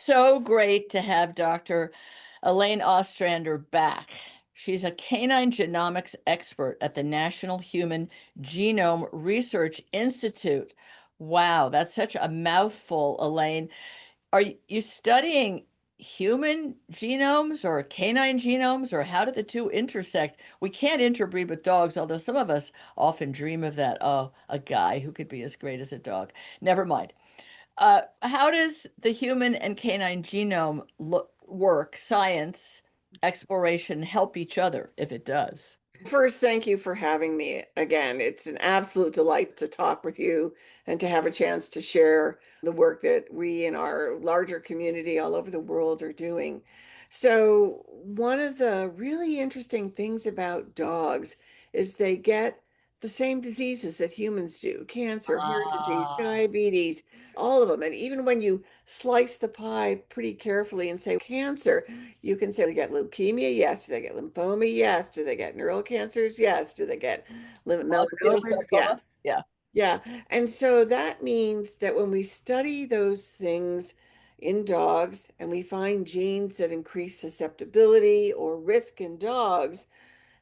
so great to have Dr. Elaine Ostrander back. She's a canine genomics expert at the National Human Genome Research Institute. Wow, that's such a mouthful, Elaine. Are you studying human genomes or canine genomes, or how do the two intersect? We can't interbreed with dogs, although some of us often dream of that. Oh, a guy who could be as great as a dog. Never mind. How does the human and canine genome work, science, exploration help each other if it does? First, thank you for having me again. It's an absolute delight to talk with you and to have a chance to share the work that we in our larger community all over the world are doing. So, one of the really interesting things about dogs is they get the same diseases that humans do: cancer, heart disease, Ah, diabetes, all of them. And even when you slice the pie pretty carefully and say cancer, you can say they get leukemia, yes. Do they get lymphoma? Yes. Do they get neural cancers? Yes. Do they get melanomas? osteosarcoma? Yes. Yeah. Yeah. And so that means that when we study those things in dogs and we find genes that increase susceptibility or risk in dogs,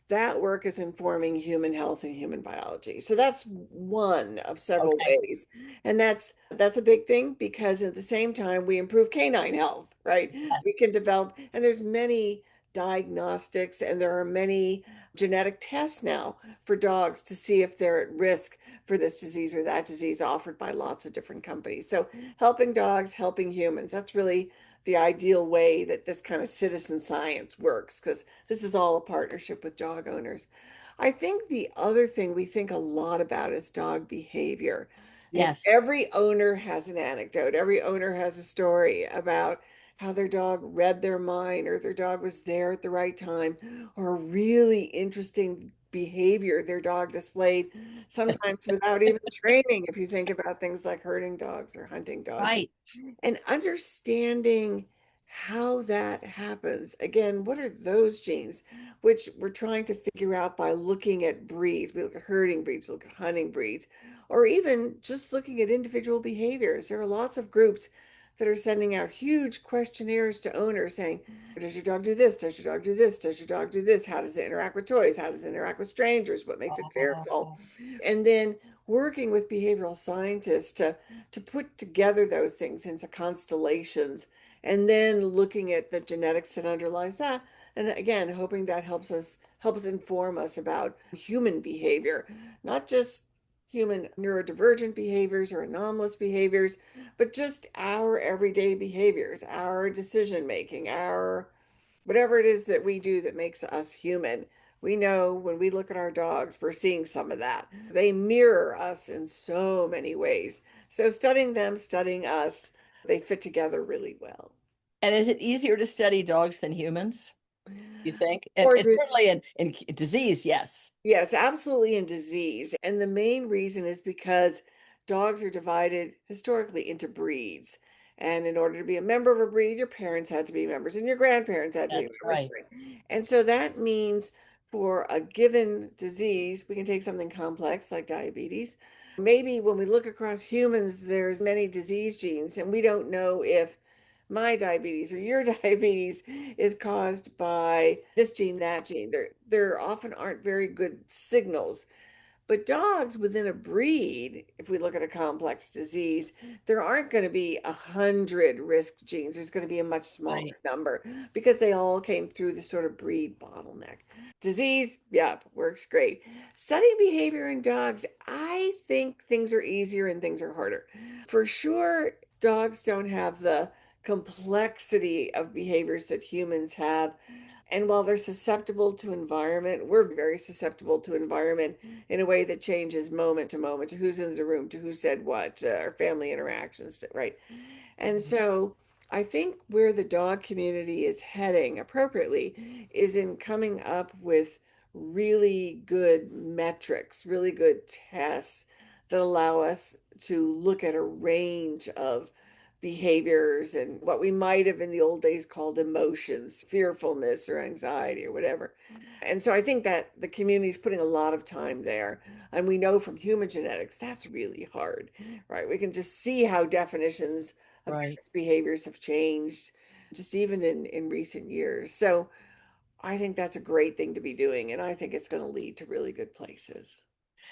that work is informing human health and human biology. So that's one of several Okay. ways. And that's a big thing because at the same time we improve canine health, right? Yes. We can develop, and there's many diagnostics and there are many genetic tests now for dogs to see if they're at risk for this disease or that disease, offered by lots of different companies. So helping dogs, helping humans, that's really the ideal way that this kind of citizen science works, because this is all a partnership with dog owners. I think the other thing we think a lot about is dog behavior. And Yes. every owner has an anecdote, every owner has a story about how their dog read their mind, or their dog was there at the right time, or really interesting behavior their dog displayed, sometimes without even training, if you think about things like herding dogs or hunting dogs. Right. And understanding how that happens. Again, what are those genes, which we're trying to figure out by looking at breeds? We look at herding breeds, we look at hunting breeds, or even just looking at individual behaviors. There are lots of groups that are sending out huge questionnaires to owners saying, does your dog do this? Does your dog do this? Does your dog do this? How does it interact with toys? How does it interact with strangers? What makes it fearful? Oh, And then working with behavioral scientists to put together those things into constellations, and then looking at the genetics that underlies that, and again hoping that helps inform us about human behavior, not just human neurodivergent behaviors or anomalous behaviors, but just our everyday behaviors, our decision making, our whatever it is that we do that makes us human. We know when we look at our dogs, we're seeing some of that. They mirror us in so many ways. So studying them, studying us, they fit together really well. and is it easier to study dogs than humans, you think? And Or it's certainly in disease, yes. Yes, absolutely, in disease. And the main reason is because dogs are divided historically into breeds. And in order to be a member of a breed, your parents had to be members and your grandparents had to be That's members. right. And so that means for a given disease, we can take something complex like diabetes. Maybe when we look across humans, there's many disease genes, and we don't know if my diabetes or your diabetes is caused by this gene, that gene. There often aren't very good signals. But dogs within a breed, if we look at a complex disease, there aren't going to be 100 risk genes. There's going to be a much smaller Right. number because they all came through the sort of breed bottleneck. Disease, yep, works great. Studying behavior in dogs, I think things are easier and things are harder. For sure, dogs don't have the complexity of behaviors that humans have. And while they're susceptible to environment, we're very susceptible to environment in a way that changes moment to moment, to who's in the room, to who said what, our family interactions, right? And so I think where the dog community is heading appropriately is in coming up with really good metrics, really good tests that allow us to look at a range of behaviors and what we might have in the old days called emotions, fearfulness or anxiety or whatever. And so I think that the community is putting a lot of time there. And we know from human genetics that's really hard, right? We can just see how definitions Right. Various behaviors have changed just even in recent years. So I think that's a great thing to be doing, and I think it's going to lead to really good places.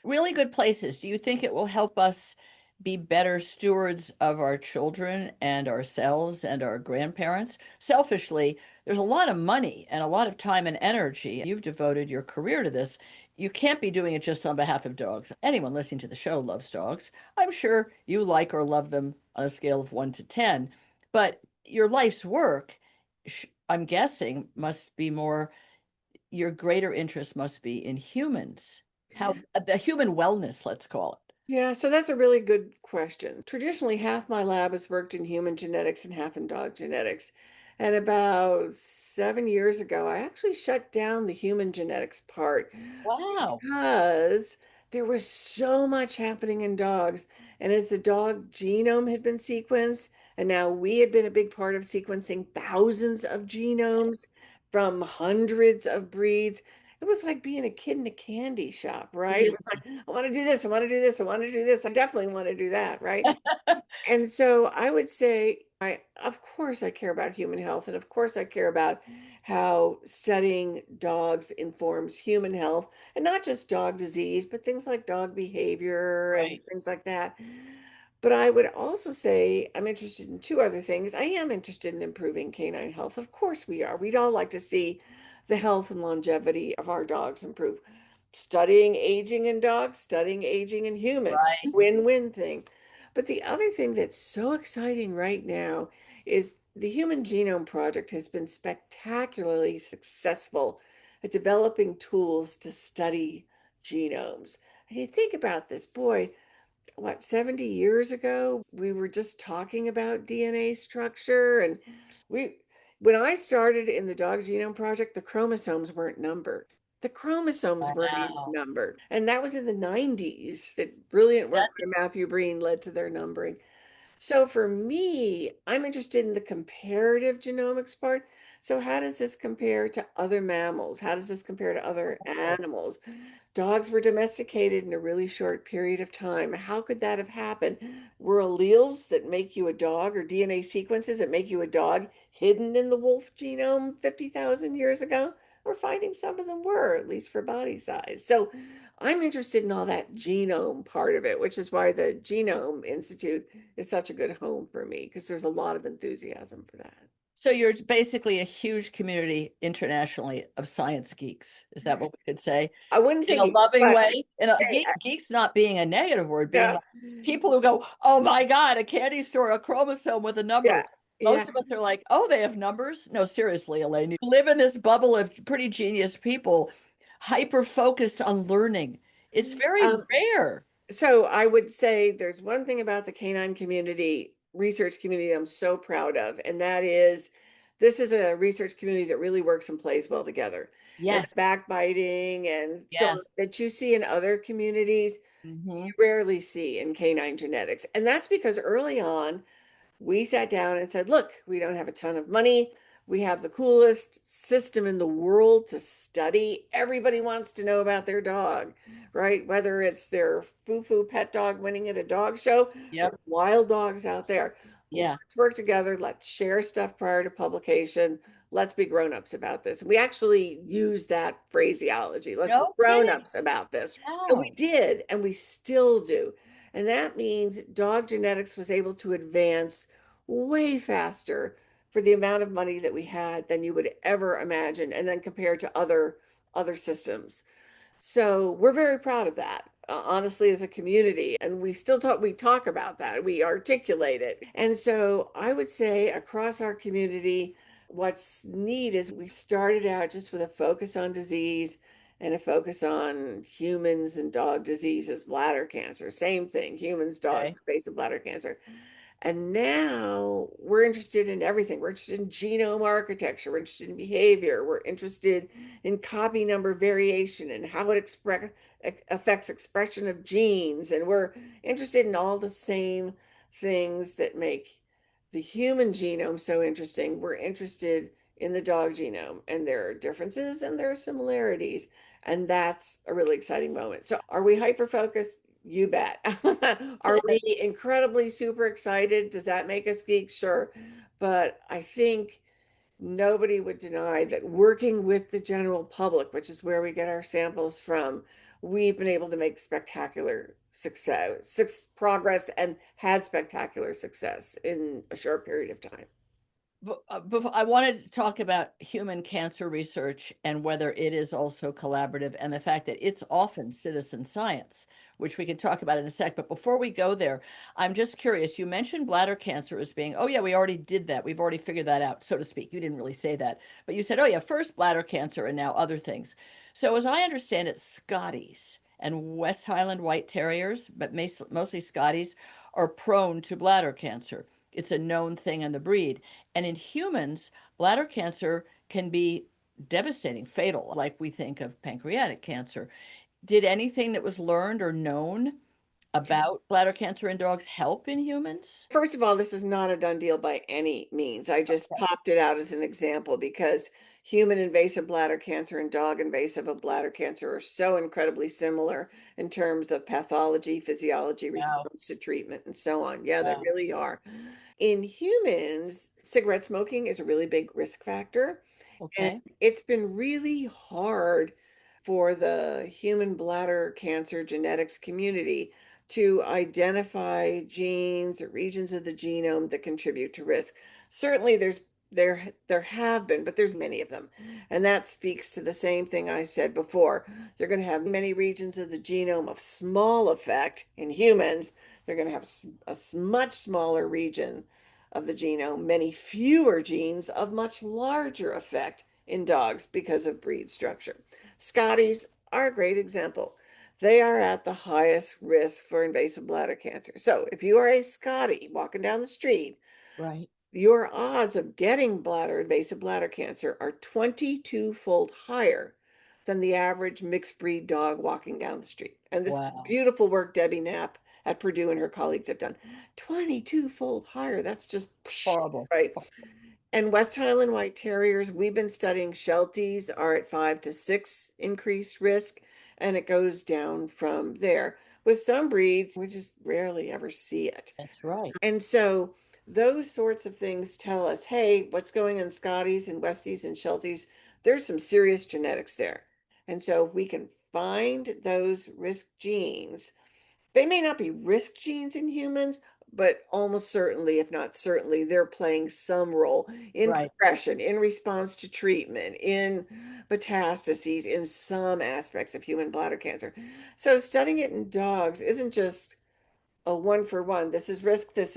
Really good places. Do you think it will help us be better stewards of our children and ourselves and our grandparents? Selfishly, there's a lot of money and a lot of time and energy. You've devoted your career to this. You can't be doing it just on behalf of dogs. Anyone listening to the show loves dogs. I'm sure you like or love them on a scale of 1 to 10, but your life's work, I'm guessing, must be more, your greater interest must be in humans, how the human wellness, let's call it. Yeah, so that's a really good question. Traditionally, half my lab has worked in human genetics and half in dog genetics. And about 7 years ago, I actually shut down the human genetics part Wow. because there was so much happening in dogs. And as the dog genome had been sequenced, and now we had been a big part of sequencing thousands of genomes from hundreds of breeds, it was like being a kid in a candy shop, right? It was like, I want to do this, I want to do this, I want to do this, I definitely want to do that, right? And so I would say, of course, I care about human health. And of course, I care about how studying dogs informs human health and not just dog disease, but things like dog behavior and Right. things like that. But I would also say I'm interested in two other things. I am interested in improving canine health. Of course, we are. We'd all like to see the health and longevity of our dogs improve. Studying aging in dogs, studying aging in humans, Right. win-win thing. But the other thing that's so exciting right now is the Human Genome Project has been spectacularly successful at developing tools to study genomes. And you think about this, boy, what, 70 years ago, we were just talking about DNA structure. And we, when I started in the Dog Genome Project, the chromosomes weren't numbered. The chromosomes weren't even Wow. numbered. And that was in the 90s. That brilliant work That, by Matthew Breen led to their numbering. So for me, I'm interested in the comparative genomics part. So how does this compare to other mammals? How does this compare to other animals? Dogs were domesticated in a really short period of time. How could that have happened? Were alleles that make you a dog or DNA sequences that make you a dog hidden in the wolf genome 50,000 years ago? We're finding some of them were, at least for body size. So I'm interested in all that genome part of it, which is why the Genome Institute is such a good home for me because there's a lot of enthusiasm for that. so you're basically a huge community internationally of science geeks. Is that what we could say? I wouldn't In say a geek, loving but way? In a hey, geeks not being a negative word, being yeah, like people who go, oh my God, a candy store, a chromosome with a yeah, number. yeah. Most of us are like, oh, they have numbers. No, seriously, Elaine, you live in this bubble of pretty genius people, hyper focused on learning. It's very Um, rare. So I would say there's one thing about the canine community, research community I'm so proud of, and that is this is a research community that really works and plays well together. And Yes. backbiting and so Yes. on that you see in other communities, Hmm. you rarely see in canine genetics. And that's because early on, we sat down and said, look, we don't have a ton of money. We have the coolest system in the world to study. Everybody wants to know about their dog, right? Whether it's their foo-foo pet dog winning at a dog show or Yep. wild dogs out there. Yeah. Let's work together. Let's share stuff prior to publication. Let's be grown-ups about this. We actually use that phraseology. Let's be No kidding. grown-ups about this. And we Wow. did, and we still do. And that means dog genetics was able to advance way faster for the amount of money that we had than you would ever imagine, and then compared to other systems. So we're very proud of that, honestly, as a community. And we talk about that, we articulate it. And so I would say across our community, what's neat is we started out just with a focus on disease and a focus on humans and dog diseases, bladder cancer, same thing, humans, dogs, Okay. face of bladder cancer. And now we're interested in everything. We're interested in genome architecture. We're interested in behavior. We're interested in copy number variation and how it affects expression of genes. And we're interested in all the same things that make the human genome so interesting. We're interested in the dog genome, and there are differences and there are similarities. And that's a really exciting moment. So, are we hyper focused? You bet. Are we incredibly super excited? Does that make us geeks? Sure. But I think nobody would deny that working with the general public, which is where we get our samples from, we've been able to make spectacular progress and had spectacular success in a short period of time. Before, I wanted to talk about human cancer research and whether it is also collaborative and the fact that it's often citizen science, which we can talk about in a sec. But before we go there, I'm just curious. You mentioned bladder cancer as being, oh, yeah, we already did that. We've already figured that out, so to speak. You didn't really say that, but you said, oh, yeah, first bladder cancer and now other things. So, as I understand it, Scotties and West Highland White Terriers, but mostly Scotties, are prone to bladder cancer. It's a known thing in the breed. And in humans, bladder cancer can be devastating, fatal, like we think of pancreatic cancer. Did anything that was learned or known about bladder cancer in dogs help in humans? First of all, this is not a done deal by any means. I just Okay. popped it out as an example because human invasive bladder cancer and dog invasive of bladder cancer are so incredibly similar in terms of pathology, physiology, Wow. response to treatment, and so on. Yeah, they Wow. really are. In humans, cigarette smoking is a really big risk factor. And Okay. it's been really hard for the human bladder cancer genetics community to identify genes or regions of the genome that contribute to risk. Certainly there have been, but there's many of them. And that speaks to the same thing I said before. You're going to have many regions of the genome of small effect in humans. They're going to have a much smaller region of the genome, many fewer genes of much larger effect in dogs because of breed structure. Scotties are a great example. They are at the highest risk for invasive bladder cancer. So if you are a Scottie walking down the street, Right. your odds of getting invasive bladder cancer are 22-fold higher than the average mixed breed dog walking down the street. And this is Wow. beautiful work Debbie Knapp at Purdue and her colleagues have done. 22-fold higher. That's just Horrible. right. And West Highland White Terriers, we've been studying Shelties are at 5 to 6 increased risk, and it goes down from there. With some breeds, we just rarely ever see it. That's right. And so those sorts of things tell us, hey, what's going on in Scotties and Westies and Shelties? There's some serious genetics there. And so if we can find those risk genes, they may not be risk genes in humans, but almost certainly, if not certainly, they're playing some role in Right. progression, in response to treatment, in metastases, in some aspects of human bladder cancer. So studying it in dogs isn't just a one for one. This is risk, this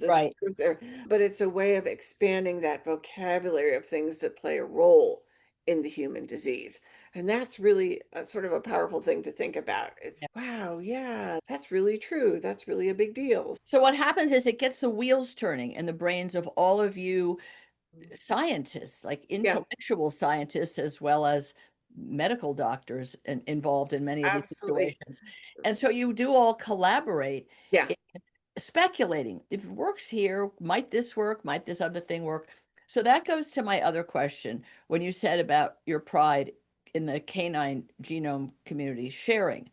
Right. is there. But it's a way of expanding that vocabulary of things that play a role in the human disease. And that's really a sort of a powerful thing to think about. It's wow, yeah, that's really true. That's really a big deal. So what happens is it gets the wheels turning in the brains of all of you scientists, like Yeah, intellectual scientists, as well as medical doctors involved in many of these absolutely. situations. And so you do all collaborate, Yeah, in speculating. If it works here, might this work? Might this other thing work? So that goes to my other question when you said about your pride in the canine genome community sharing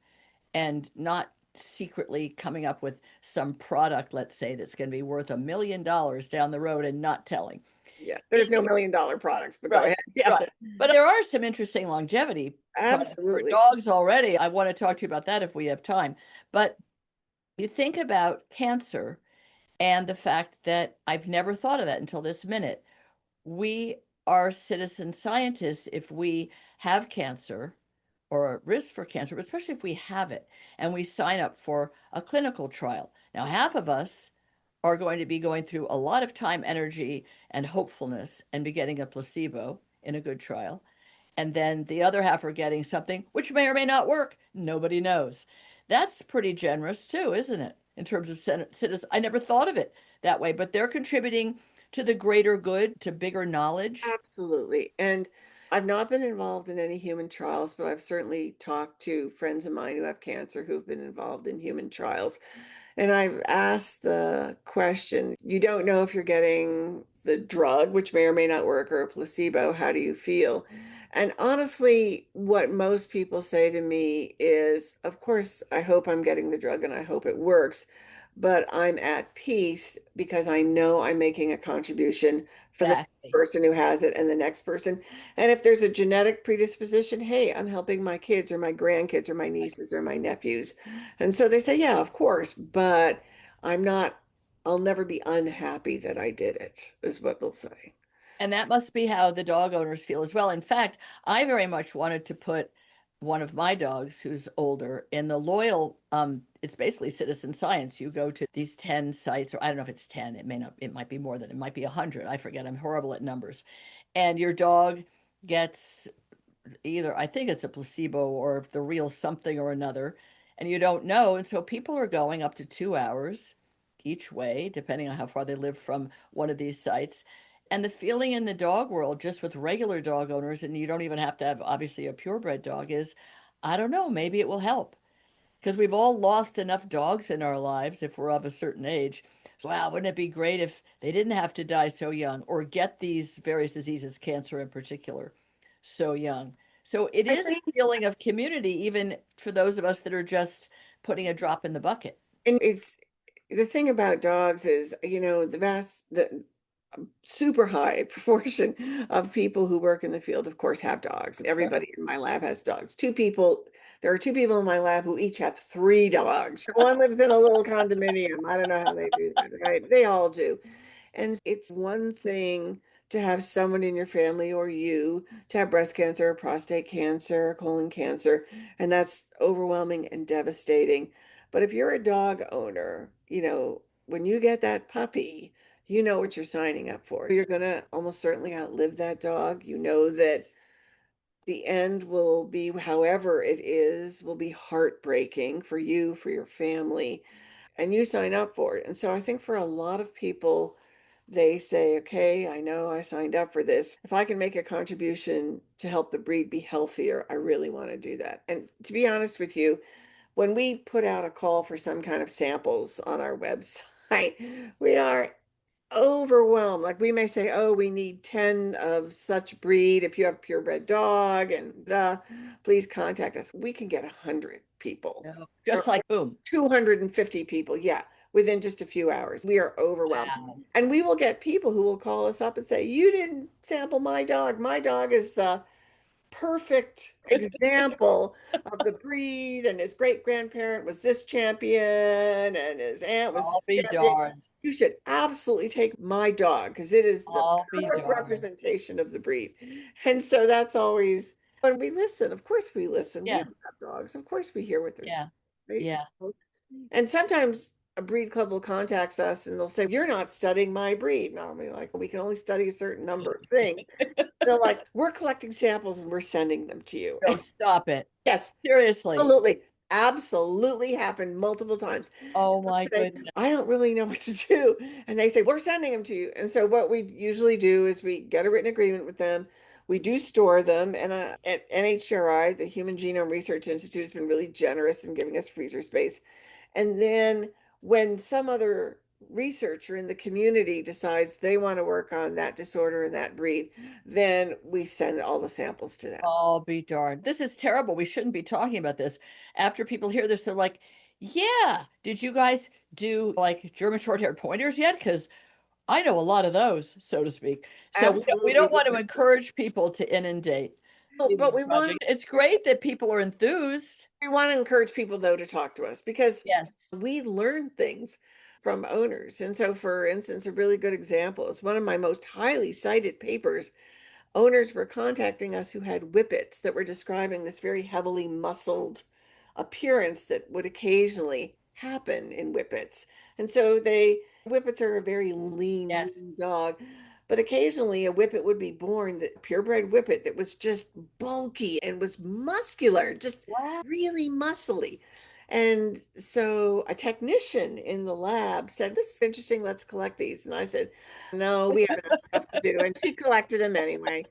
and not secretly coming up with some product, let's say, that's going to be worth $1 million down the road and not telling. yeah. There's no $1 million products, but go Right, ahead. Yeah, right. But there are some interesting longevity products for absolutely. dogs already. I want to talk to you about that if we have time. But you think about cancer and the fact that I've never thought of that until this minute. We are citizen scientists if we have cancer or at risk for cancer, but especially if we have it and we sign up for a clinical trial. Now, half of us are going to be going through a lot of time, energy, and hopefulness and be getting a placebo in a good trial. And then the other half are getting something which may or may not work. Nobody knows. That's pretty generous too, isn't it? In terms of citizens, I never thought of it that way, but they're contributing to the greater good, to bigger knowledge. Absolutely. And I've not been involved in any human trials, but I've certainly talked to friends of mine who have cancer who've been involved in human trials. And I've asked the question, you don't know if you're getting the drug, which may or may not work, or a placebo, how do you feel? And honestly, what most people say to me is, of course, I hope I'm getting the drug and I hope it works, but I'm at peace because I know I'm making a contribution for the next Exactly. person who has it and the next person. And if there's a genetic predisposition, hey, I'm helping my kids or my grandkids or my nieces or my nephews. And so they say, yeah, of course, but I'm not, I'll never be unhappy that I did it, is what they'll say. And that must be how the dog owners feel as well. In fact, I very much wanted to put one of my dogs who's older in the loyal, it's basically citizen science. You go to these 10 sites, or I don't know if it's 10, it may not, it might be more than, it might be 100. I forget. I'm horrible at numbers. And your dog gets either, I think it's a placebo or the real something or another, and you don't know. And so people are going up to 2 hours each way, depending on how far they live from one of these sites. And the feeling in the dog world, just with regular dog owners, and you don't even have to have obviously a purebred dog, is I don't know, maybe it will help. Because we've all lost enough dogs in our lives if we're of a certain age. So, wow, wouldn't it be great if they didn't have to die so young or get these various diseases, cancer in particular, so young? So it I is a think, feeling of community, even for those of us that are just putting a drop in the bucket. and it's the thing about dogs is, the super high proportion of people who work in the field, of course, have dogs. Everybody in my lab has dogs. There are two people in my lab who each have three dogs. One lives in a little condominium. I don't know how they do that, right? They all do. And it's one thing to have someone in your family or you to have breast cancer, prostate cancer, colon cancer, and that's overwhelming and devastating. But if you're a dog owner, when you get that puppy, you know what you're signing up for. You're going to almost certainly outlive that dog. You know that the end will be, however it is, will be heartbreaking for you, for your family, and you sign up for it. And so I think for a lot of people, they say, okay, I know I signed up for this. If I can make a contribution to help the breed be healthier, I really want to do that. And to be honest with you, when we put out a call for some kind of samples on our website, we are overwhelmed. Like we may say, oh, we need 10 of such breed. If you have purebred dog and please contact us. We can get 100 people No, or just like boom. 250 people. Yeah, within just a few hours. We are overwhelmed. Wow. And we will get people who will call us up and say, you didn't sample my dog. My dog is the perfect example of the breed, and his great grandparent was this champion and his aunt was I'll this be champion. darned. You should absolutely take my dog because it is the I'll be perfect darned. representation of the breed. And so that's always when we listen. Of course we listen. We Yeah, all have dogs. Of course we hear what they're saying, yeah, right? yeah. And sometimes a breed club will contact us and they'll say, you're not studying my breed. And I'll be like, we can only study a certain number of things. They're like, we're collecting samples and we're sending them to you. No, stop it. Yes, Seriously. absolutely. Absolutely happened multiple times. Oh I'll my say, goodness. I don't really know what to do. And they say, we're sending them to you. And so what we usually do is we get a written agreement with them. We do store them. And at NHGRI, the Human Genome Research Institute, has been really generous in giving us freezer space. And then when some other researcher in the community decides they want to work on that disorder and that breed, then we send all the samples to them. I'll be darned. This is terrible. We shouldn't be talking about this. After people hear this, they're like, yeah, did you guys do like German short-haired pointers yet? Because I know a lot of those, so to speak. So we Absolutely. don't want to encourage people to inundate No, but the we want project. It's great that people are enthused. we want to encourage people though to talk to us because Yes. we learn things from owners. And so for instance, a really good example is one of my most highly cited papers. Owners were contacting us who had whippets that were describing this very heavily muscled appearance that would occasionally happen in whippets. And so whippets are a very Yes. lean dog, but occasionally a whippet would be born, that purebred whippet that was just bulky and was muscular, just Wow. really muscly. And so a technician in the lab said, this is interesting, let's collect these. And I said, no, we have enough stuff to do. And she collected them anyway.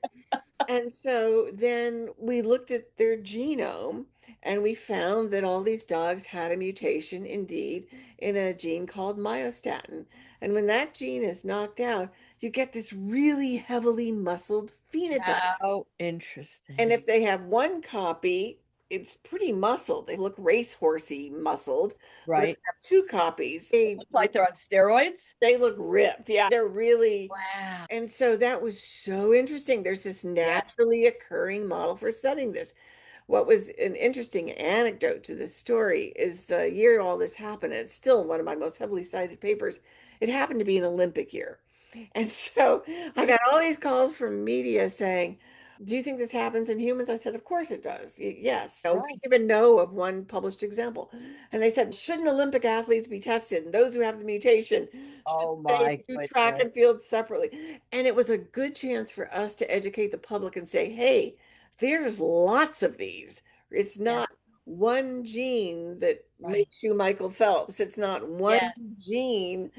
And so then we looked at their genome and we found that all these dogs had a mutation indeed in a gene called myostatin. And when that gene is knocked out, you get this really heavily muscled phenotype. How And interesting. if they have one copy, it's pretty muscled. They look racehorsey muscled. But if Right. you have two copies, Look like they're on steroids. they look ripped. Yeah, they're really. Wow. And so that was so interesting. There's this Yeah. naturally occurring model for studying this. What was an interesting anecdote to this story is the year all this happened, and it's still one of my most heavily cited papers. It happened to be an Olympic year. And so I got all these calls from media saying, do you think this happens in humans? I said, of course it does. Yes. So we Right. even know of one published example. And they said, shouldn't Olympic athletes be tested? And those who have the mutation, should Oh they my do track goodness. and field separately? And it was a good chance for us to educate the public and say, hey, there's lots of these. It's Yeah. not one gene that Right. makes you Michael Phelps. It's not one Yes. gene,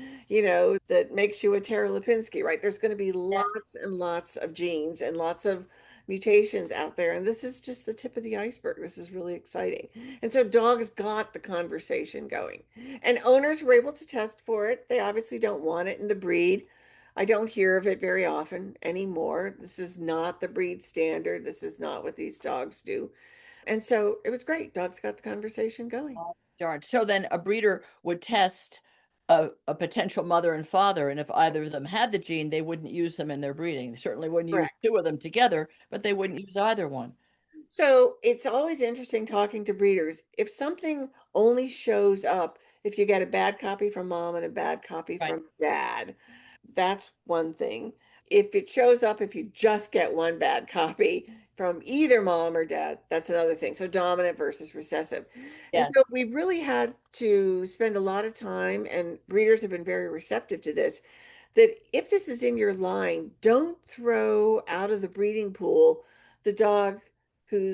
that makes you a Tara Lipinski, right? There's going to be Yes. lots and lots of genes and lots of mutations out there. And this is just the tip of the iceberg. This is really exciting. And so dogs got the conversation going. And owners were able to test for it. They obviously don't want it in the breed. I don't hear of it very often anymore. This is not the breed standard. This is not what these dogs do. And so it was great. Dogs got the conversation going. Oh, darn. So then a breeder would test a potential mother and father, and if either of them had the gene, they wouldn't use them in their breeding. They certainly wouldn't use Correct. two of them together, but they wouldn't use either one. So it's always interesting talking to breeders. If something only shows up if you get a bad copy from mom and a bad copy Right. from dad, that's one thing. If it shows up, if you just get one bad copy from either mom or dad, that's another thing. So dominant versus recessive. And Yes. so we've really had to spend a lot of time, and breeders have been very receptive to this, that if this is in your line, don't throw out of the breeding pool the dog who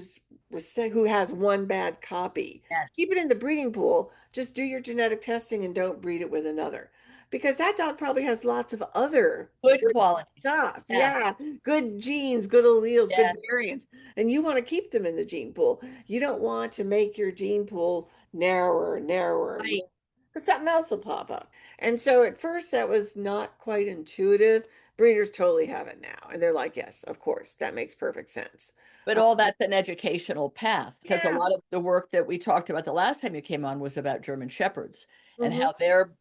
has one bad copy. Yes. Keep it in the breeding pool. Just do your genetic testing and don't breed it with another. Because that dog probably has lots of other Good good qualities. stuff. Yeah. Yeah, good genes, good alleles, good Yeah. variants. And you want to keep them in the gene pool. You don't want to make your gene pool narrower, narrower, Right. because something else will pop up. And so at first that was not quite intuitive. Breeders totally have it now. And they're like, yes, of course, that makes perfect sense. But Uh, all that's an educational path because a yeah. lot of the work that we talked about the last time you came on was about German Shepherds and Hmm. how their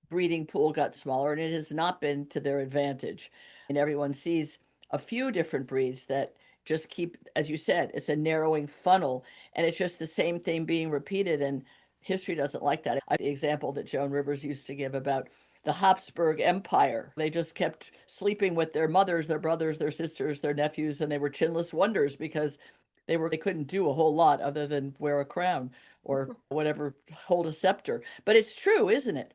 breeding pool got smaller, and it has not been to their advantage. And everyone sees a few different breeds that just keep, as you said, it's a narrowing funnel, and it's just the same thing being repeated. And history doesn't like that. The example that Joan Rivers used to give about the Habsburg Empire. They just kept sleeping with their mothers, their brothers, their sisters, their nephews, and they were chinless wonders because they couldn't do a whole lot other than wear a crown or whatever, hold a scepter. But it's true, isn't it?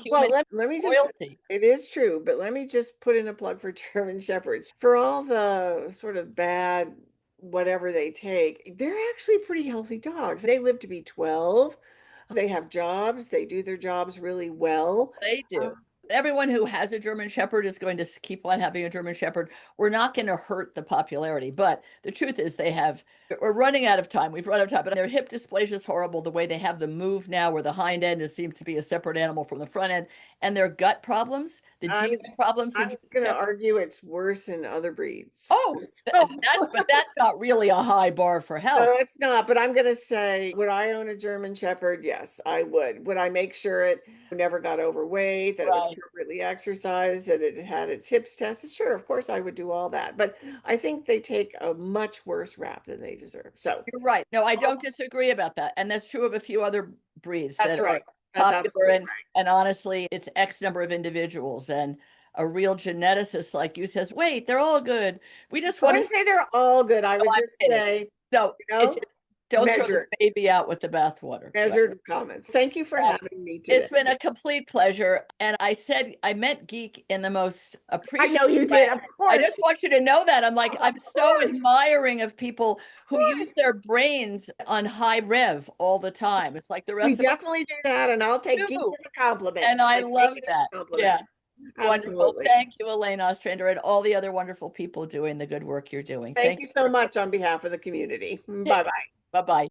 Well, Human let me just, royalty. it is true, but let me just put in a plug for German Shepherds. For all the sort of bad, whatever they take, they're actually pretty healthy dogs. They live to be 12. They have jobs. They do their jobs really well. They do. Everyone who has a German Shepherd is going to keep on having a German Shepherd. We're not going to hurt the popularity, but the truth is we're running out of time. We've run out of time, but their hip dysplasia is horrible. The way they have them move now, where the hind end seems to be a separate animal from the front end, and their gut problems, the GI I'm problems in I'm German gonna Shepherd. argue it's worse in other breeds. Oh, So but that's not really a high bar for health. no, it's not, but I'm gonna say, would I own a German Shepherd? Yes, I would. Would I make sure it never got overweight, that it was Right. appropriately exercised, that it had its hips tested? Sure, of course I would do all that. But I think they take a much worse rap than they deserve. So You're right. No, I don't disagree about that. And that's true of a few other breeds that's that are right. That's popular absolutely and honestly, it's X number of individuals and a real geneticist like you says, "Wait, they're all good. We just I want to." wouldn't say they're all good. I No, would I'm just kidding. say, No, you it's know, just don't throw the measure it. baby out with the bathwater. Right. Measured comments. Thank you for Right. having me today. It's been a complete pleasure. And I meant geek in the most I appreciative know you way. did, of I course. just want you to know that. Of I'm so course. admiring of people Of who use course. their brains on high rev all the time. It's like the We rest of us definitely do that, and I'll take geek do. as a compliment. And I I take love it as that. a compliment. Yeah. Wonderful. Absolutely. Thank you, Elaine Ostrander, and all the other wonderful people doing the good work you're doing. Thank Thank you you so very much on behalf of the community. much. Bye bye. Bye bye.